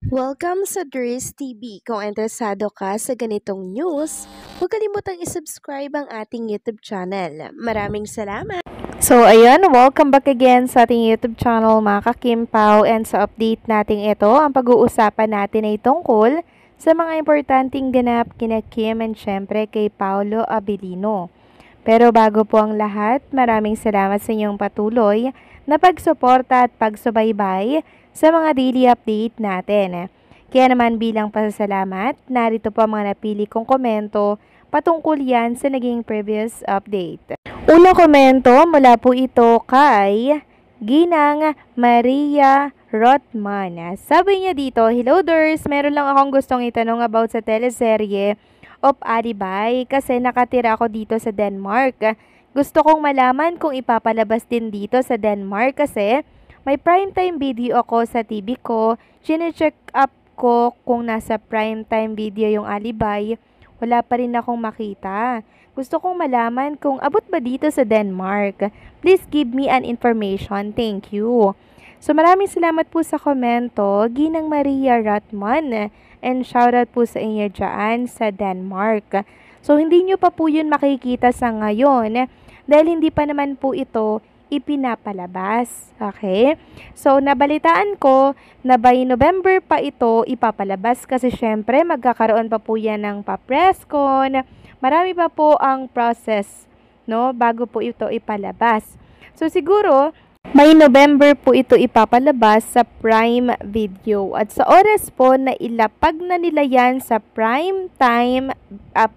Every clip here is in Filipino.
Welcome sa Dries TV. Kung interesado ka sa ganitong news, huwag kalimutang isubscribe ang ating YouTube channel. Maraming salamat! So, ayun, welcome back again sa ating YouTube channel mga kakimpaw, and sa update natin ito, ang pag-uusapan natin ay tungkol sa mga importanteng ganap kina Kim and syempre kay Paolo Abilino. Pero bago po ang lahat, maraming salamat sa inyong patuloy na pagsuporta at pagsubaybay sa mga daily update natin. Kaya naman bilang pasasalamat, narito po ang mga napili kong komento patungkol yan sa naging previous update. Unang komento mula po ito kay Ginang Maria Rotman. Sabi niya dito, "Hello Ders, meron lang akong gustong itanong about sa teleserye of Alibay kasi nakatira ako dito sa Denmark. Gusto kong malaman kung ipapalabas din dito sa Denmark kasi may primetime video ako sa TV ko. Chine-check up ko kung nasa primetime video yung Alibay. Wala pa rin akong makita. Gusto kong malaman kung abot ba dito sa Denmark. Please give me an information. Thank you." So maraming salamat po sa komento, Ginang Maria Ratman. And shoutout po sa inyo dyan sa Denmark. So hindi nyo pa po yun makikita sa ngayon dahil hindi pa naman po ito ipinapalabas. Okay? So nabalitaan ko na by November pa ito ipapalabas kasi syempre magkakaroon pa po yan ng pa-presscon. Marami pa po ang process, no, bago po ito ipalabas. So siguro may November po ito ipapalabas sa Prime Video. At sa oras po na ilapag na nila yan sa Prime Time,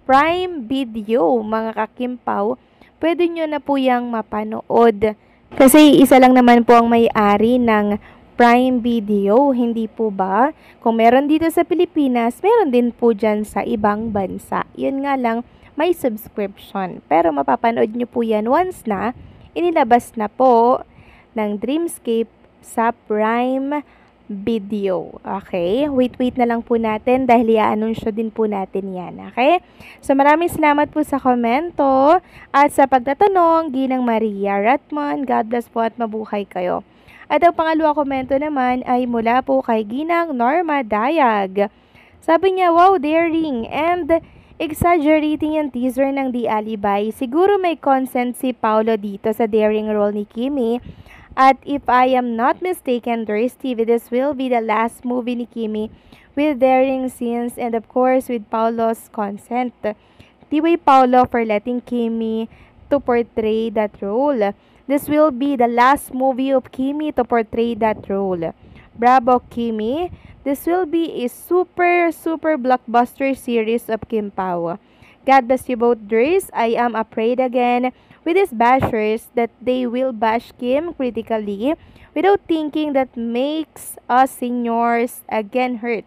Prime Video, mga kakimpaw, pwede nyo na po yang mapanood. Kasi isa lang naman po ang may-ari ng Prime Video, hindi po ba? Kung meron dito sa Pilipinas, meron din po dyan sa ibang bansa. Yun nga lang, may subscription. Pero mapapanood nyo po yan once na inilabas na po ng Dreamscape sa Prime Video. Okay? Wait na lang po natin dahil i-anunsyo din po natin yan. Okay? So maraming salamat po sa komento at sa pagtatanong, Ginang Maria Ratman. God bless po at mabuhay kayo. At ang pangalawa komento naman ay mula po kay Ginang Norma Dayag. Sabi niya, "Wow, daring and exaggerating yung teaser ng The Alibay. Siguro may consent si Paolo dito sa daring role ni Kimi. At if I am not mistaken, Dries TV, this will be the last movie ni Kimi with daring scenes and of course with Paolo's consent. Tiway Paolo for letting Kimi to portray that role. This will be the last movie of Kimi to portray that role. Bravo, Kimi. This will be a super blockbuster series of Kim Pao. God bless you both, Dries. I am afraid again with these bashers that they will bash Kim critically without thinking that makes us seniors again hurt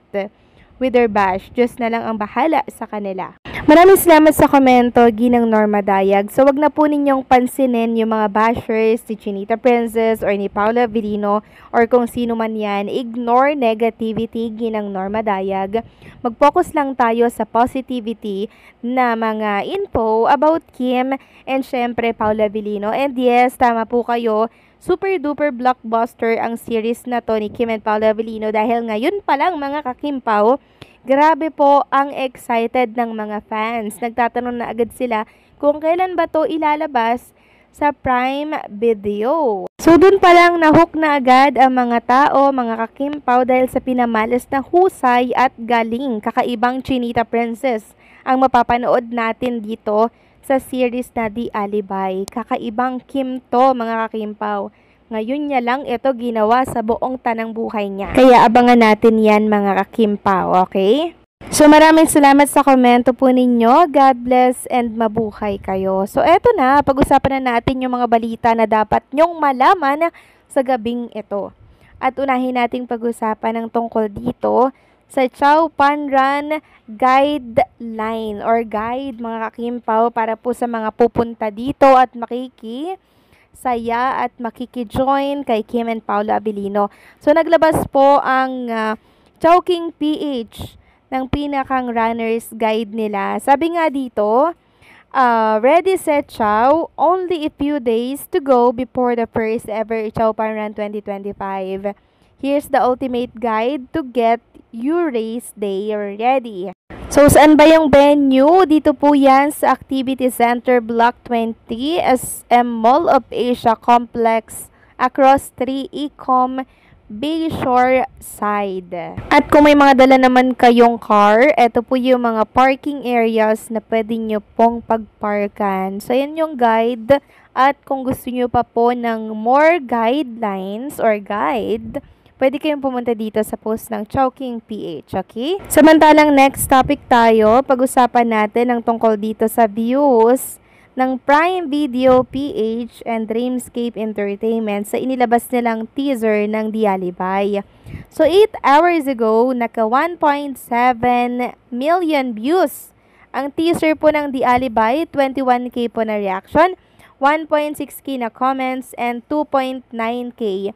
with their bash. Diyos na lang ang bahala sa kanila." Maraming salamat sa komento, Ginang Norma Dayag. So wag na po ninyong pansinin yung mga bashers ni Chinita Princess or ni Paolo Abilino or kung sino man yan. Ignore negativity, Ginang Norma Dayag. Mag-focus lang tayo sa positivity na mga info about Kim and syempre Paolo Abilino. And yes, tama po kayo. Super duper blockbuster ang series na to ni Kim and Paolo Abilino dahil ngayon pa lang mga kakimpaw, grabe po ang excited ng mga fans. Nagtatanong na agad sila kung kailan ba to ilalabas sa Prime Video. So dun pa lang nahook na agad ang mga tao, mga kakimpaw dahil sa pinamalas na husay at galing kakaibang Chinita Princess ang mapapanood natin dito sa series na The Alibay. Kakaibang Kim to, mga kakimpaw. Ngayon niya lang ito ginawa sa buong tanang buhay niya. Kaya abangan natin yan, mga kakimpaw, okay? So maraming salamat sa komento po ninyo. God bless and mabuhay kayo. So eto na, pag-usapan na natin yung mga balita na dapat nyong malaman sa gabing ito. At unahin nating pag-usapan ng tungkol dito sa Chow Panran guideline or guide, mga kakimpaw, para po sa mga pupunta dito at saya at makiki-join kay Kim and Paolo Abilino. So naglabas po ang Chowking PH ng pinakang runner's guide nila. Sabi nga dito, ready set Chow, only a few days to go before the first ever Chow Panran 2025. Here's the ultimate guide to get you race day ready. So, saan ba yung venue? Dito po yan sa Activity Center Block 20, SM Mall of Asia Complex, across 3 Ecom Bayshore side. At kung may mga dala naman kayong car, ito po yung mga parking areas na pwede nyo pong pagparkan. So, yan yung guide. At kung gusto nyo pa po ng more guidelines or guide, pwede kayong pumunta dito sa post ng Chowking PH, okay? Samantalang next topic tayo, pag-usapan natin ang tungkol dito sa views ng Prime Video PH and Dreamscape Entertainment sa inilabas nilang teaser ng The Alibay. So, 8 hours ago, naka 1.7 million views ang teaser po ng The Alibay, 21k po na reaction, 1.6k na comments, and 2.9k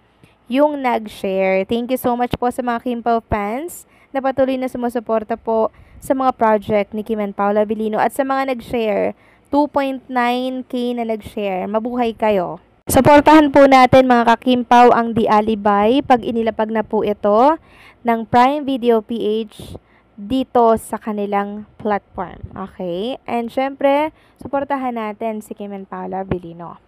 yung nag-share. Thank you so much po sa mga Kim Pao fans na patuloy na sumusuporta po sa mga project ni Kim and Paula Abilino at sa mga nag-share. 2.9k na nag-share. Mabuhay kayo. Suportahan po natin mga ka-Kim Pao ang The Alibay pag inilapag na po ito ng Prime Video PH dito sa kanilang platform. Okay? And syempre, suportahan natin si Kim and Paula Abilino.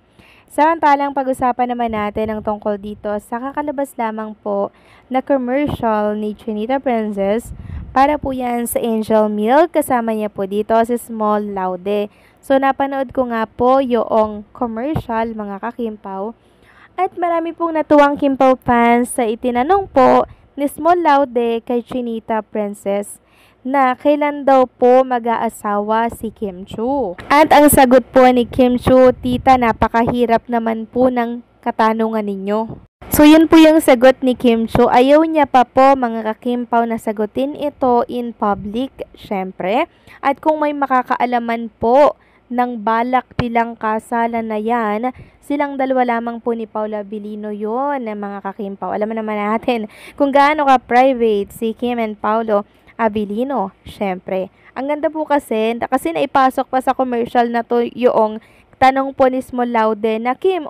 Samantalang pag-usapan naman natin ang tungkol dito sa kakalabas lamang po na commercial ni Chinita Princess para po yan sa Angel Milk. Kasama niya po dito si Small Laude. So napanood ko nga po yung commercial mga ka-Kim-Pao. At marami pong natuwang Kim-Pao fans sa itinanong po ni Small Laude kay Chinita Princess na kailan daw po mag-aasawa si Kim Chiu. At ang sagot po ni Kim Chiu, tita, napakahirap naman po ng katanungan ninyo. So yun po yung sagot ni Kim Chiu. Ayaw niya pa po mga ka-Kim Pao na sagutin ito in public, syempre. At kung may makakaalaman po ng balak nilang kasalan na yan, silang dalawa lamang po ni Paula Abilino yun, mga ka-Kim Pao. Alam naman natin kung gaano ka-private si Kim and Paulo Abilino, syempre. Ang ganda po kasi naipasok pa sa commercial na to yung tanong po ni Small Laude na, Kim,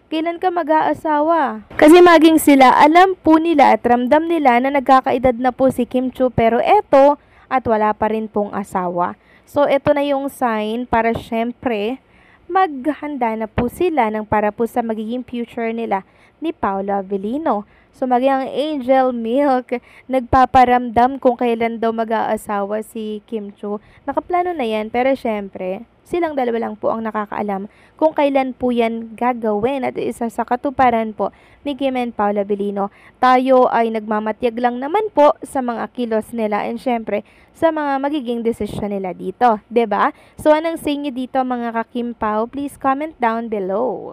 kailan ka mag-aasawa? Kasi maging sila, alam po nila at ramdam nila na nagkakaedad na po si Kim Chiu, pero eto, at wala pa rin pong asawa. So, eto na yung sign para syempre, maghanda na po sila para po sa magiging future nila ni Paula Abilino. So, maging ang Angel Milk, nagpaparamdam kung kailan daw mag-aasawa si Kim Chiu. Nakaplano na yan, pero syempre, silang dalawa lang po ang nakakaalam kung kailan po yan gagawin at isa sa katuparan po ni Kim and Paula Abilino. Tayo ay nagmamatyag lang naman po sa mga kilos nila and syempre, sa mga magiging desisyon nila dito. 'Di ba? So, anong say niyo dito mga ka-Kim Pao? Please comment down below.